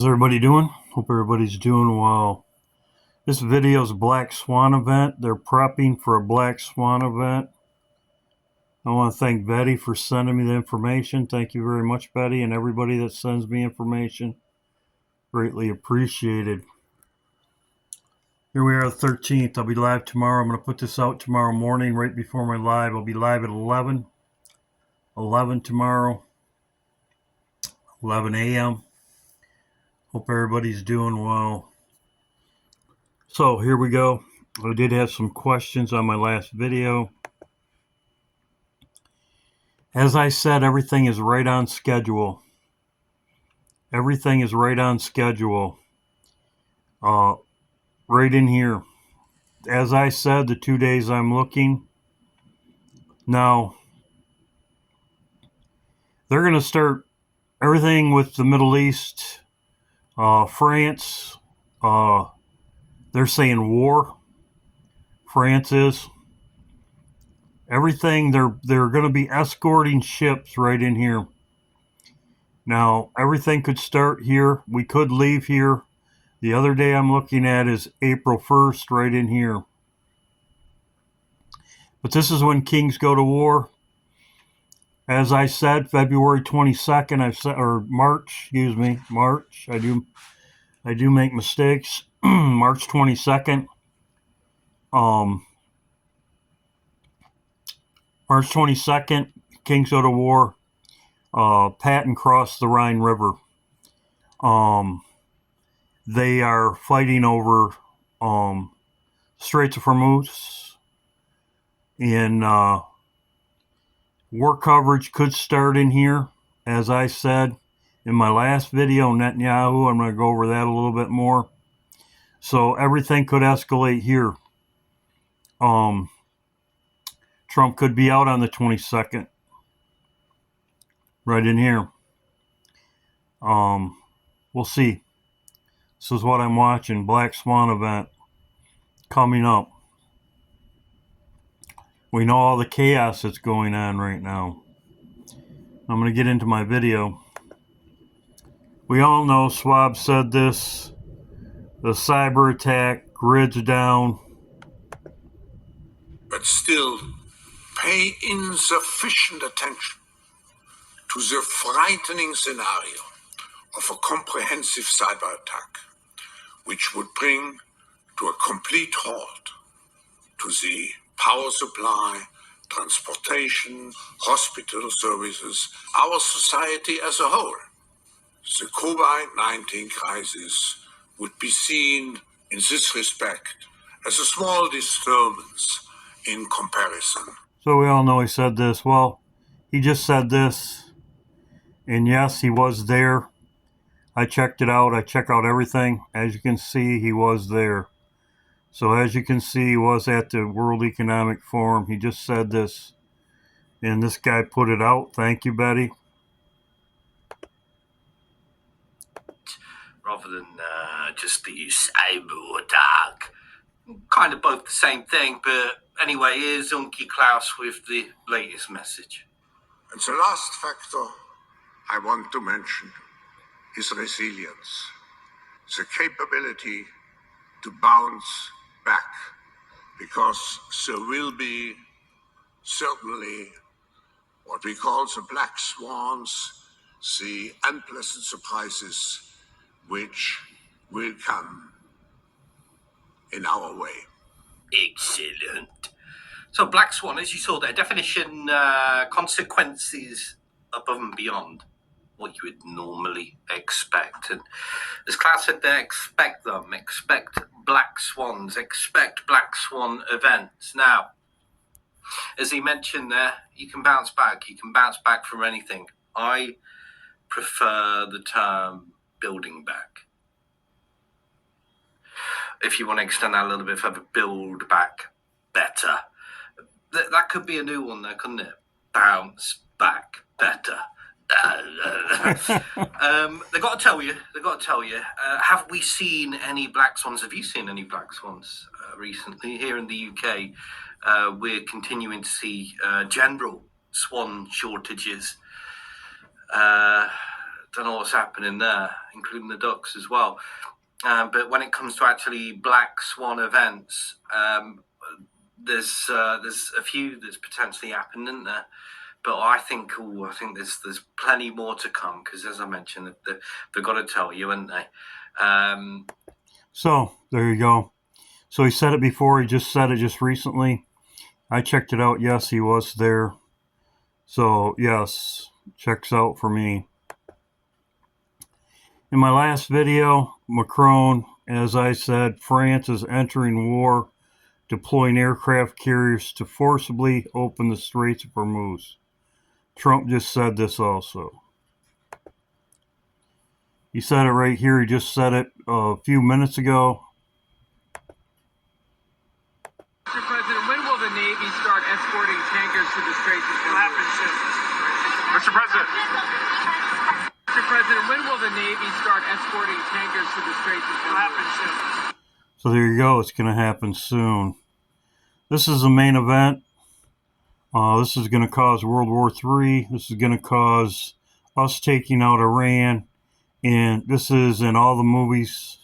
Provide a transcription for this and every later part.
How's everybody doing? Hope everybody's doing well. This video is a Black Swan event. They're prepping for a Black Swan event. I want to thank Betty for sending me the information. Thank you very much, Betty, and everybody that sends me information. Greatly appreciated. Here we are, the 13th. I'll be live tomorrow. I'm going to put this out tomorrow morning right before my live. I'll be live at 11 tomorrow, 11 a.m. Hope everybody's doing well. So here we go. I did have some questions on my last video. As I said, everything is right on schedule. Everything is right on schedule. Right in here. As I said, the 2 days I'm looking. Now, they're going to start everything with the Middle East, France. They're saying war. France is. Everything, they're going to be escorting ships right in here. Now, everything could start here. We could leave here. The other day I'm looking at is April 1st, right in here. But this is when kings go to war. As I said, February 22nd, I've said, or March. I do make mistakes. March 22nd. March 22nd, kings go to war. Patton crossed the Rhine River. They are fighting over Straits of Hormuz, and war coverage could start in here. As I said in my last video, Netanyahu, I'm going to go over that a little bit more. So everything could escalate here. Trump could be out on the 22nd, right in here. We'll see. This is what I'm watching. Black Swan event coming up. We know all the chaos that's going on right now. I'm going to get into my video. We all know Schwab said this. The cyber attack, grids down. But still pay insufficient attention to the frightening scenario of a comprehensive cyber attack, which would bring to a complete halt to the power supply, transportation, hospital services, our society as a whole. The COVID-19 crisis would be seen in this respect as a small disturbance in comparison. So we all know he said this. Well, he just said this. And yes, he was there. I checked it out. I check out everything. As you can see, he was there. So as you can see, he was at the World Economic Forum. He just said this. And this guy put it out. Thank you, Betty. Rather than just the cyber attack. Kind of both the same thing, but anyway, here's Unky Klaus with the latest message. And the last factor I want to mention is resilience, the capability to bounce back, because there will be certainly what we call the black swans, the unpleasant surprises which will come in our way. Excellent. So black swan, as you saw there, definition, consequences above and beyond what you would normally expect. And as Klaus said there, expect them, expect black swans, expect black swan events. Now, as he mentioned there, you can bounce back. You can bounce back from anything. I prefer the term building back. If you want to extend that a little bit further, build back better. That could be a new one there, couldn't it? Bounce back better. They got to tell you. Have we seen any black swans? Have you seen any black swans recently here in the UK? We're continuing to see general swan shortages. don't know what's happening there, including the ducks as well. But when it comes to actually black swan events, there's a few that's potentially happened, isn't there? But I think there's plenty more to come, because, as I mentioned, they've got to tell you, haven't they? So there you go. So he said it before. He just said it just recently. I checked it out. Yes, he was there. So yes, checks out for me. In my last video, Macron, as I said, France is entering war, deploying aircraft carriers to forcibly open the Straits of Hormuz. Trump just said this also. He said it right here. He just said it a few minutes ago. Mr. President, when will the Navy start escorting tankers to the Straits of Hormuz? It'll happen soon. Mr. President. Mr. President, when will the Navy start escorting tankers to the Straits of Hormuz? It'll happen soon. So there you go. It's going to happen soon. This is the main event. This is going to cause World War III. This is going to cause us taking out Iran. And this is in all the movies.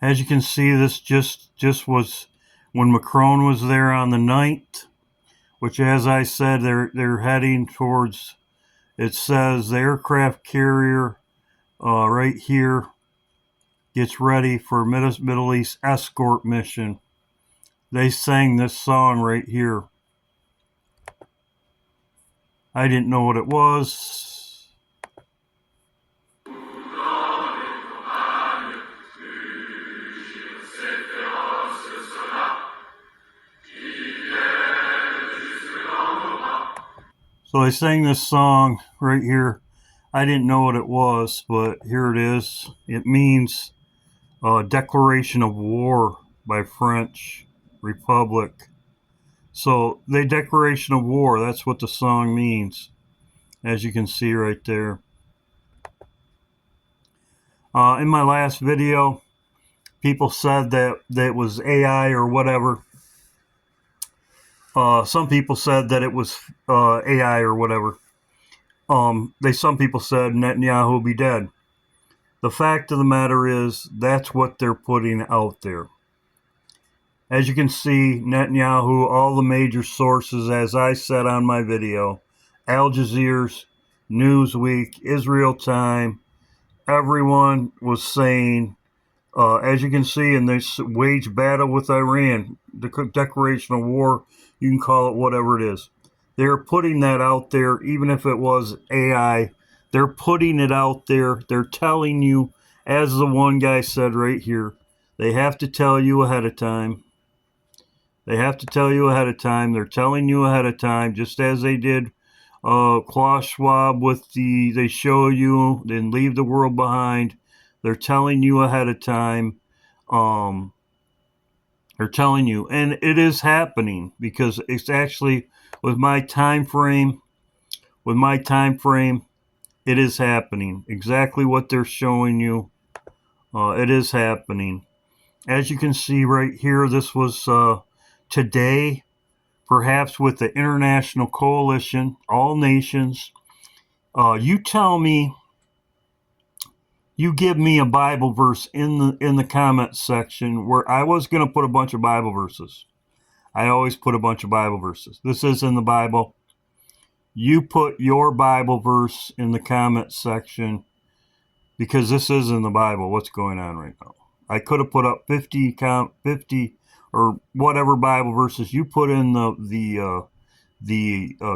As you can see, this just was when Macron was there on the 9th, which, as I said, they're heading towards. It says the aircraft carrier right here gets ready for Middle East escort mission. They sang this song right here. I didn't know what it was. So they sang this song right here. I didn't know what it was, but here it is. It means declaration of war by French Republic. So the declaration of war, that's what the song means, as you can see right there. In my last video, people said that it was AI or whatever. Some people said that it was AI or whatever. Some people said Netanyahu will be dead. The fact of the matter is, that's what they're putting out there. As you can see, Netanyahu, all the major sources, as I said on my video, Al Jazeera, Newsweek, Israel Time, everyone was saying, as you can see, in this wage battle with Iran, the declaration of war, you can call it whatever it is. They're putting that out there, even if it was AI. They're putting it out there. They're telling you, as the one guy said right here, they have to tell you ahead of time. They have to tell you ahead of time. They're telling you ahead of time, just as they did Klaus Schwab with they show you, then leave the world behind. They're telling you ahead of time. They're telling you, and it is happening, because it's actually with my time frame. It is happening. Exactly what they're showing you. It is happening. As you can see right here, this was today, perhaps with the international coalition, all nations. You tell me. You give me a Bible verse in the comment section, where I was going to put a bunch of Bible verses. I always put a bunch of Bible verses. This is in the Bible. You put your Bible verse in the comment section, because this is in the Bible, what's going on right now. I could have put up 50 or whatever Bible verses. You put in the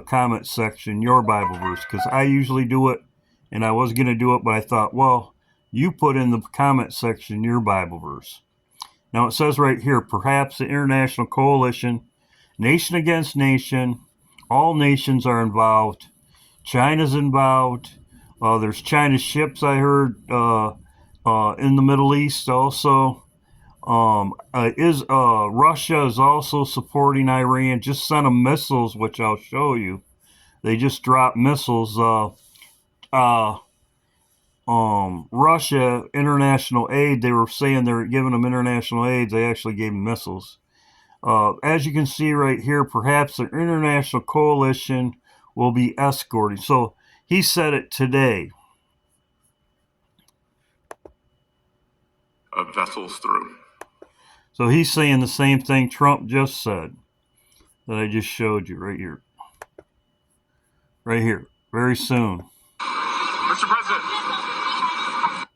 comment section your Bible verse, because I usually do it, and I was going to do it, but I thought, well, you put in the comment section your Bible verse. Now it says right here, perhaps the international coalition, nation against nation, all nations are involved. China's involved. There's China's ships, I heard, in the Middle East also. Russia is also supporting Iran. Just sent them missiles, which I'll show you. They just dropped missiles. Russia, international aid, they were saying they were giving them international aid. They actually gave them missiles. As you can see right here, perhaps an international coalition will be escorting. So he said it today. Vessels through. So he's saying the same thing Trump just said that I just showed you right here. Right here. Very soon. Mr. President.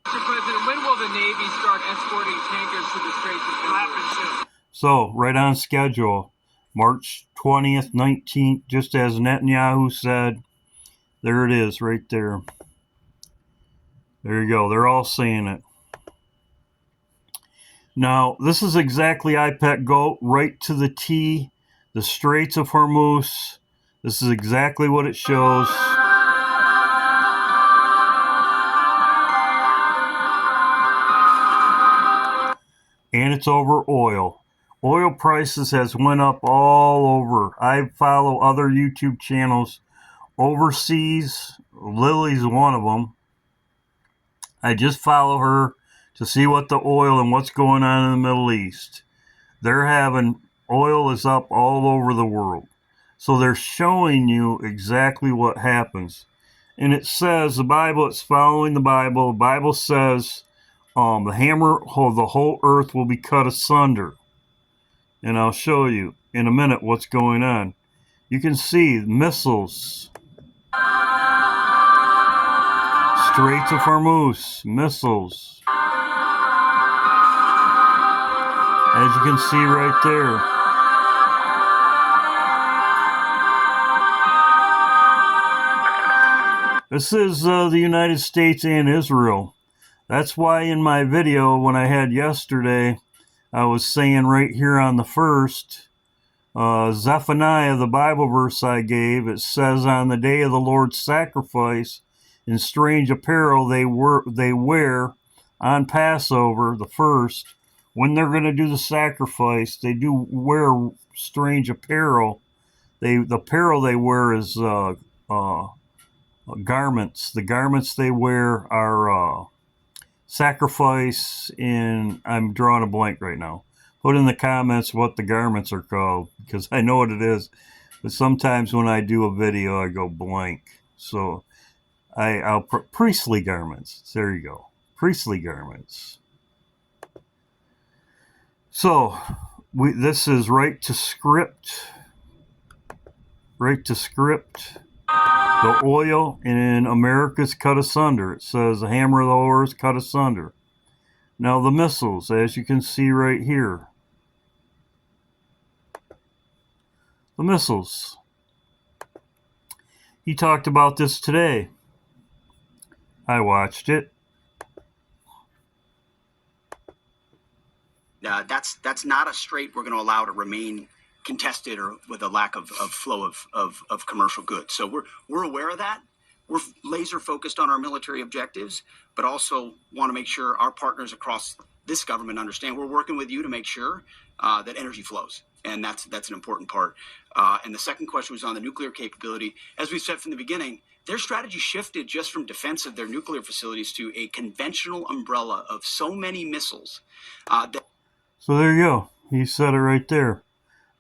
Mr. President, when will the Navy start escorting tankers to the Straits of Hormuz? So, right on schedule. March 20th, 19th, just as Netanyahu said. There it is, right there. There you go. They're all saying it. Now, this is exactly IPEC GOAT, right to the T. The Straits of Hormuz. This is exactly what it shows. And it's over oil. Oil prices has went up all over. I follow other YouTube channels overseas. Lily's one of them. I just follow her to see what the oil and what's going on in the Middle East. They're having oil is up all over the world. So they're showing you exactly what happens. And it says, the Bible, it's following the Bible. The Bible says the hammer of the whole earth will be cut asunder. And I'll show you in a minute what's going on. You can see missiles. Straits of Hormuz, missiles. As you can see right there. This is the United States and Israel. That's why in my video when I had yesterday, I was saying right here on the first, Zephaniah, the Bible verse I gave, it says, on the day of the Lord's sacrifice, in strange apparel they wear on Passover, the first, when they're going to do the sacrifice, they do wear strange apparel. The apparel they wear is garments. The garments they wear are sacrifice in, I'm drawing a blank right now. Put in the comments what the garments are called, because I know what it is. But sometimes when I do a video, I go blank. So I'll put priestly garments. There you go. Priestly garments. So this is right to script. Right to script. The oil in America's cut asunder. It says the hammer of the whole earth cut asunder. Now the missiles, as you can see right here. The missiles. He talked about this today. I watched it. That's not a strait we're going to allow to remain contested or with a lack of flow of commercial goods. So we're aware of that. We're laser focused on our military objectives, but also want to make sure our partners across this government understand we're working with you to make sure that energy flows. And that's an important part. And the second question was on the nuclear capability. As we said from the beginning, their strategy shifted just from defense of their nuclear facilities to a conventional umbrella of so many missiles. So there you go. He said it right there.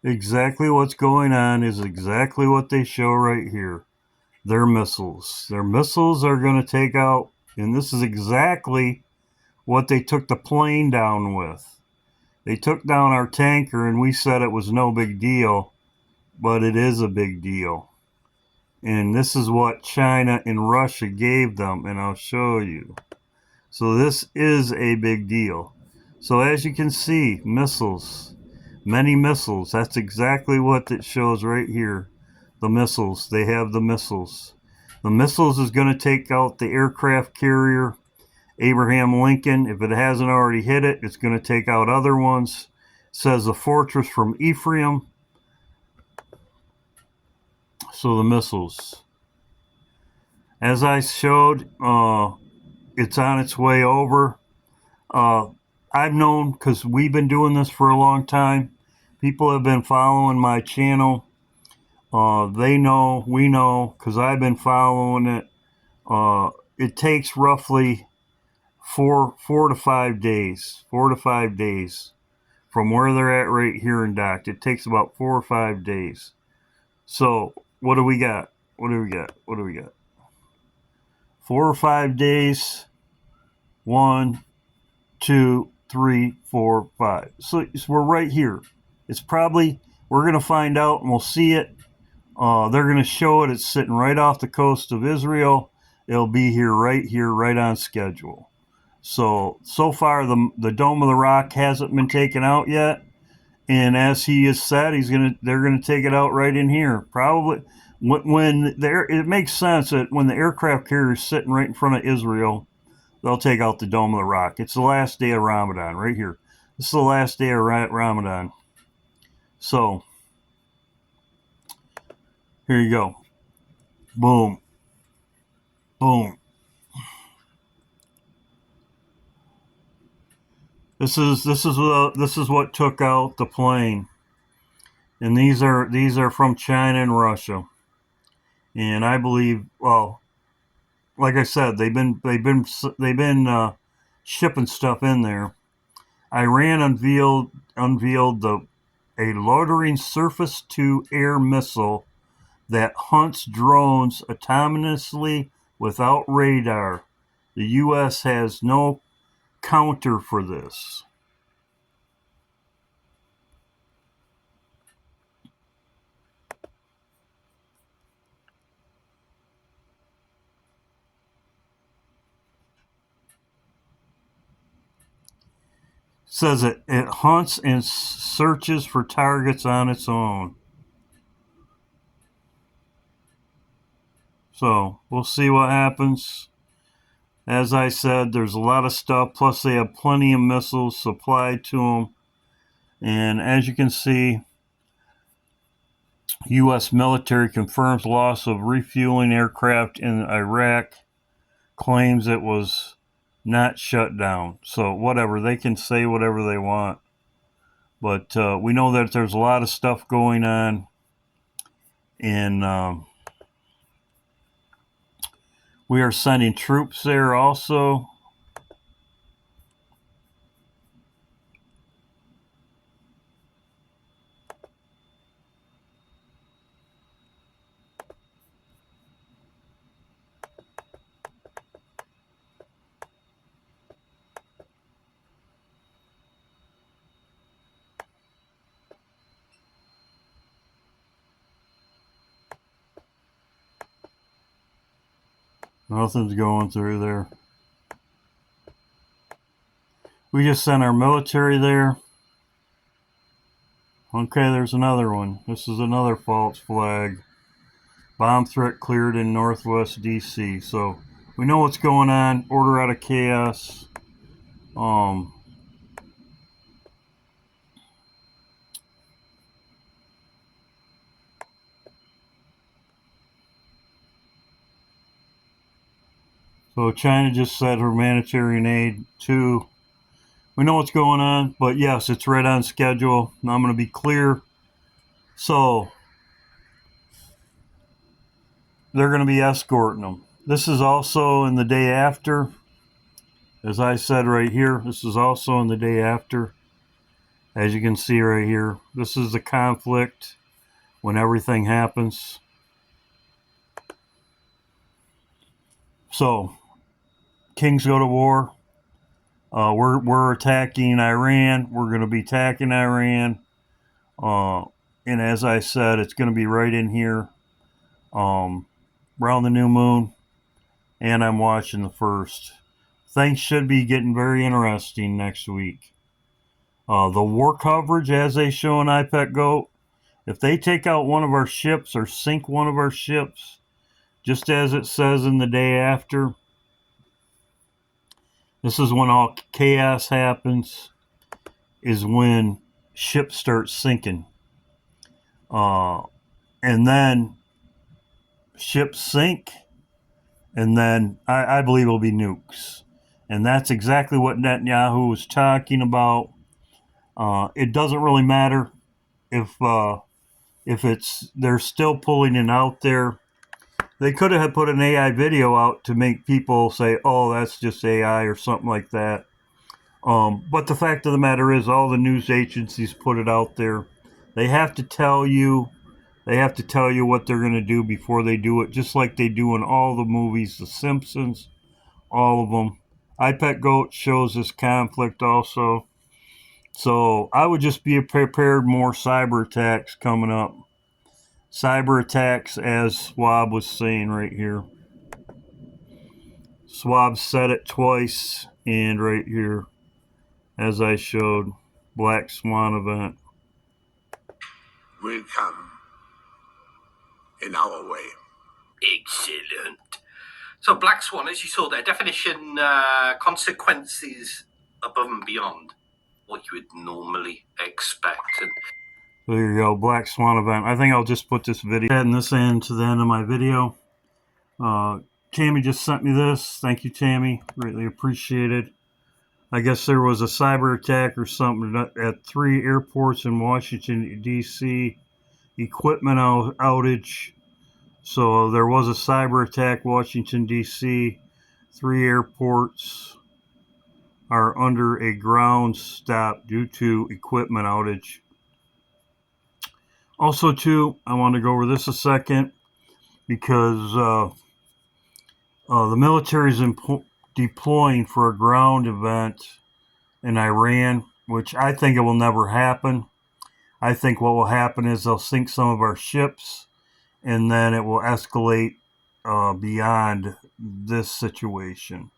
Exactly what's going on is exactly what they show right here. Their missiles. Their missiles are going to take out, and this is exactly what they took the plane down with. They took down our tanker, and we said it was no big deal, but it is a big deal. And this is what China and Russia gave them, and I'll show you. So this is a big deal. So as you can see, missiles, many missiles. That's exactly what it shows right here. The missiles, they have the missiles. The missiles is going to take out the aircraft carrier, Abraham Lincoln. If it hasn't already hit it, it's going to take out other ones. It says the fortress from Ephraim. So the missiles. As I showed, it's on its way over. I've known, because we've been doing this for a long time. People have been following my channel. They know, we know, because I've been following it. It takes roughly 4 to 5 days. 4 to 5 days from where they're at right here in docked. It takes about 4 or 5 days. So what do we got? What do we got? What do we got? 4 or 5 days. 1, 2, 3, 4, 5. So we're right here. It's probably, we're going to find out and we'll see it. They're going to show it. It's sitting right off the coast of Israel. It'll be here, right on schedule. So far, the Dome of the Rock hasn't been taken out yet. And as he has said, they're gonna take it out right in here. Probably when it makes sense that when the aircraft carrier is sitting right in front of Israel, they'll take out the Dome of the Rock. It's the last day of Ramadan, right here. This is the last day of Ramadan. So here you go. Boom. Boom. This is what took out the plane. And these are from China and Russia. And I believe, well, like I said, they've been shipping stuff in there. Iran unveiled a loitering surface-to-air missile that hunts drones autonomously without radar. The U.S. has no counter for this. Says it hunts and searches for targets on its own. So we'll see what happens. As I said, there's a lot of stuff. Plus, they have plenty of missiles supplied to them. And as you can see, U.S. military confirms loss of refueling aircraft in Iraq. Claims it was not shut down. So whatever, they can say whatever they want. But we know that there's a lot of stuff going on. And we are sending troops there also. Nothing's going through there. We just sent our military there. Okay, there's another one. This is another false flag. Bomb threat cleared in Northwest D.C. So we know what's going on. Order out of chaos. So China just said humanitarian aid to. We know what's going on, but yes, it's right on schedule. Now I'm going to be clear. So they're going to be escorting them. This is also in the day after. As I said right here, this is also in the day after. As you can see right here, this is the conflict when everything happens. So, kings go to war. We're attacking Iran. We're going to be attacking Iran. And as I said, it's going to be right in here around the new moon. And I'm watching the first. Things should be getting very interesting next week. The war coverage, as they show in IPEC GOAT, if they take out one of our ships or sink one of our ships, just as it says in the day after, this is when all chaos happens, is when ships start sinking. And then ships sink, and then I believe it'll be nukes. And that's exactly what Netanyahu was talking about. It doesn't really matter if they're still pulling it out there. They could have put an AI video out to make people say, oh, that's just AI or something like that. But the fact of the matter is, all the news agencies put it out there. They have to tell you. They have to tell you what they're going to do before they do it, just like they do in all the movies, The Simpsons, all of them. iPet Goat shows this conflict also. So I would just be prepared more cyber attacks coming up. Cyber attacks, as Schwab was saying right here. Schwab said it twice, and right here, as I showed, Black Swan event. Will come in our way. Excellent. So Black Swan, as you saw there, definition, consequences above and beyond what you would normally expect. And there you go, Black Swan event. I think I'll just put this video, adding this in to the end of my video. Tammy just sent me this. Thank you, Tammy. Greatly appreciated. I guess there was a cyber attack or something at 3 airports in Washington, D.C. Equipment outage. So there was a cyber attack, Washington, D.C. 3 airports are under a ground stop due to equipment outage. Also, too, I want to go over this a second because the military is deploying for a ground event in Iran, which I think it will never happen. I think what will happen is they'll sink some of our ships, and then it will escalate beyond this situation.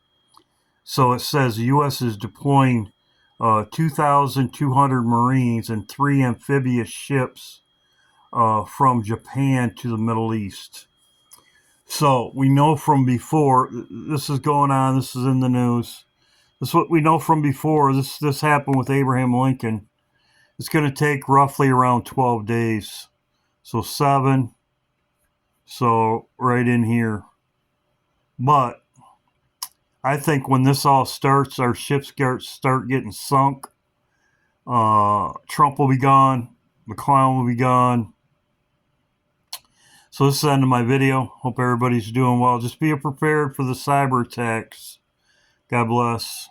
So it says the U.S. is deploying 2,200 Marines and 3 amphibious ships from Japan to the Middle East. So we know from before, this is going on, this is in the news. This is what we know from before. This happened with Abraham Lincoln. It's going to take roughly around 12 days. So 7. So right in here. But I think when this all starts, our ships start getting sunk. Trump will be gone. McClellan will be gone. So this is the end of my video. Hope everybody's doing well. Just be prepared for the cyber attacks. God bless.